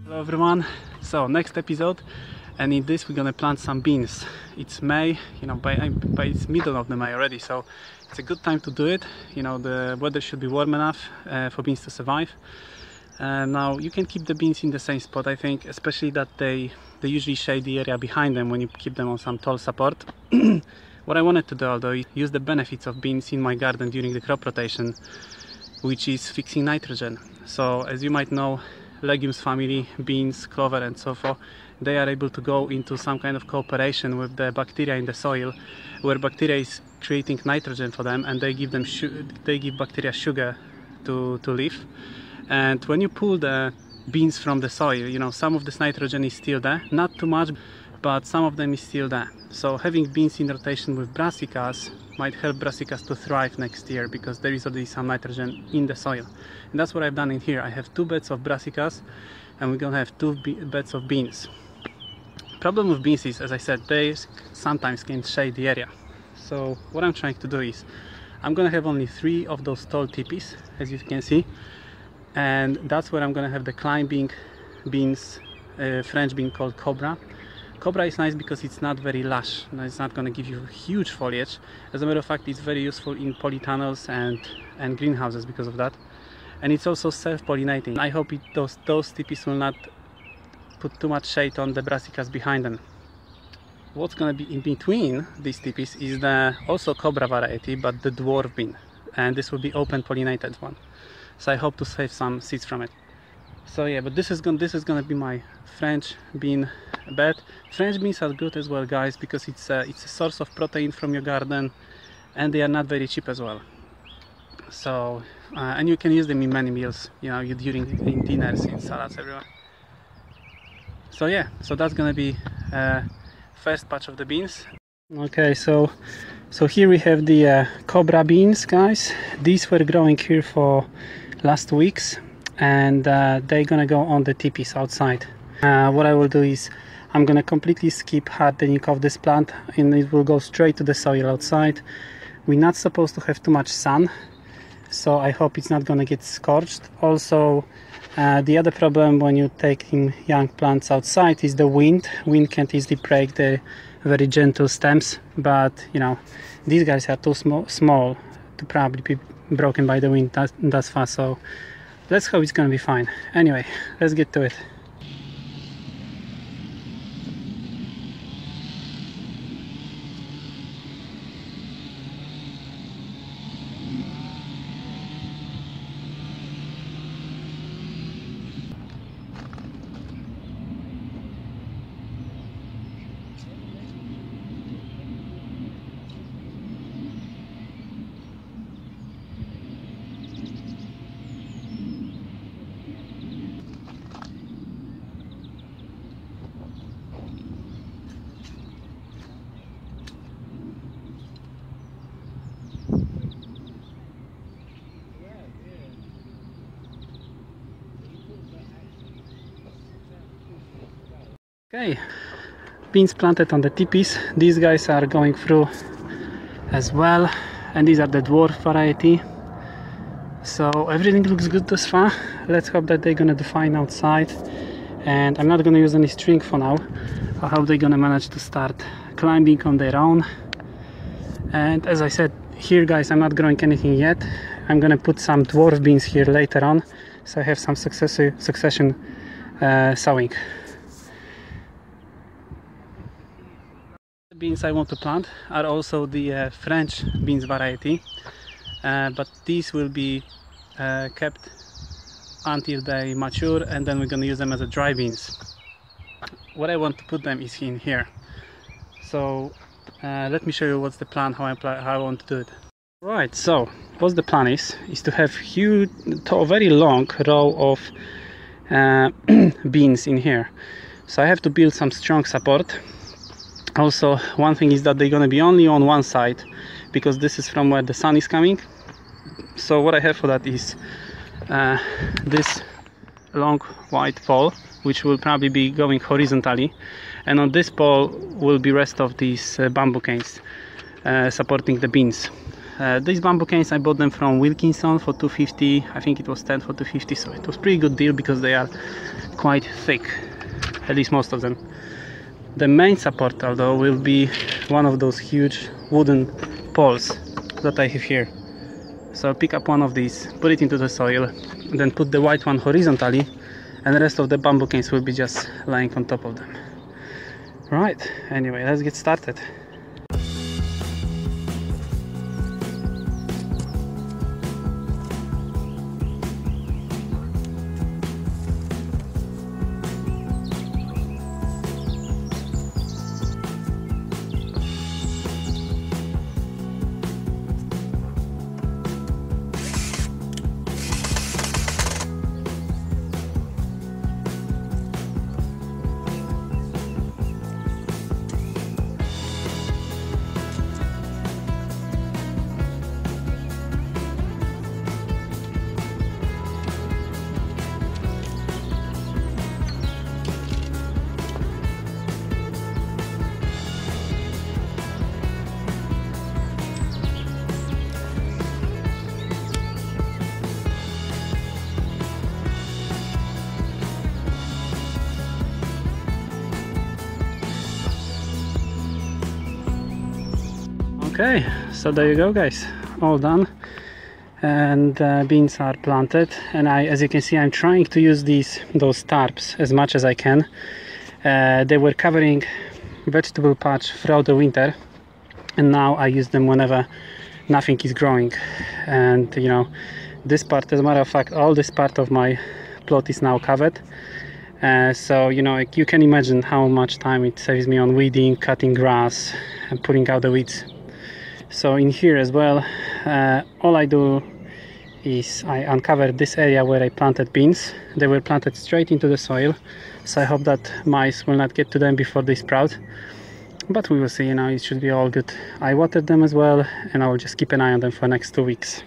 Hello everyone, so next episode, and in this we're gonna plant some beans. It's May, you know, by it's middle of the May already, so it's a good time to do it. You know, the weather should be warm enough for beans to survive. Now you can keep the beans in the same spot, I think, especially that they usually shade the area behind them when you keep them on some tall support. What I wanted to do, although, is use the benefits of beans in my garden during the crop rotation, which is fixing nitrogen. So as you might know, legumes family, beans, clover and so forth, they are able to go into some kind of cooperation with the bacteria in the soil, where bacteria is creating nitrogen for them, and they give bacteria sugar to live. And when you pull the beans from the soil, you know, some of this nitrogen is still there, not too much, but some of them is still there. So having beans in rotation with brassicas might help brassicas to thrive next year, because there is already some nitrogen in the soil. And that's what I've done in here. I have 2 beds of brassicas, and we're gonna have 2 beds of beans. Problem with beans is, as I said, they sometimes can shade the area. So what I'm trying to do is, I'm gonna have only 3 of those tall tipis, as you can see, and that's where I'm gonna have the climbing beans, French bean called Cobra. Cobra is nice because it's not very lush, it's not going to give you huge foliage. As a matter of fact, it's very useful in polytunnels and greenhouses because of that. And it's also self-pollinating. I hope those tipis will not put too much shade on the brassicas behind them. What's going to be in between these tipis is the also Cobra variety, but the dwarf bean. And this will be open pollinated one. So I hope to save some seeds from it. So yeah, but this is gonna be my French bean bed. French beans are good as well, guys, because it's a source of protein from your garden, and they are not very cheap as well. So and you can use them in many meals, you know, in dinners, in salads, everywhere. So yeah, so that's gonna be first batch of the beans. Okay, so here we have the Cobra beans, guys. These were growing here for last weeks, and they're gonna go on the tipis outside. What I will do is I'm gonna completely skip hardening of this plant, and it will go straight to the soil outside. We're not supposed to have too much sun, so I hope it's not gonna get scorched. Also, the other problem when you take in young plants outside is the wind. Wind can easily break the very gentle stems, but you know, these guys are too small to probably be broken by the wind that fast. So let's hope it's gonna be fine. Anyway, let's get to it. Okay, beans planted on the tipis. These guys are going through as well, and these are the dwarf variety. So everything looks good thus far. Let's hope that they're gonna do fine outside, and I'm not gonna use any string for now. I hope they're gonna manage to start climbing on their own. And as I said, here, guys, I'm not growing anything yet. I'm gonna put some dwarf beans here later on, so I have some succession sowing. Beans I want to plant are also the French beans variety, but these will be kept until they mature, and then we're going to use them as a dry beans. What I want to put them is in here. So let me show you what's the plan, how I want to do it. Right, so what the plan is to have huge, very long row of beans in here. So I have to build some strong support. Also, one thing is that they're going to be only on one side, because this is from where the sun is coming. So what I have for that is this long white pole, which will probably be going horizontally, and on this pole will be rest of these bamboo canes supporting the beans. These bamboo canes, I bought them from Wilkinson for $2.50. I think it was 10 for $2.50, so it was pretty good deal because they are quite thick, at least most of them. The main support though will be one of those huge wooden poles that I have here. So I'll pick up one of these, put it into the soil, and then put the white one horizontally, and the rest of the bamboo canes will be just lying on top of them. Right, anyway, let's get started. Okay, so there you go guys, all done, and beans are planted, and as you can see, I'm trying to use those tarps as much as I can. They were covering vegetable patch throughout the winter, and now I use them whenever nothing is growing. And you know, this part, as a matter of fact, all this part of my plot is now covered. So you know, you can imagine how much time it saves me on weeding, cutting grass, and putting out the weeds. So in here as well, all I do is I uncover this area where I planted beans. They were planted straight into the soil, so I hope that mice will not get to them before they sprout, but we will see. You know, it should be all good. I watered them as well, and I will just keep an eye on them for the next 2 weeks.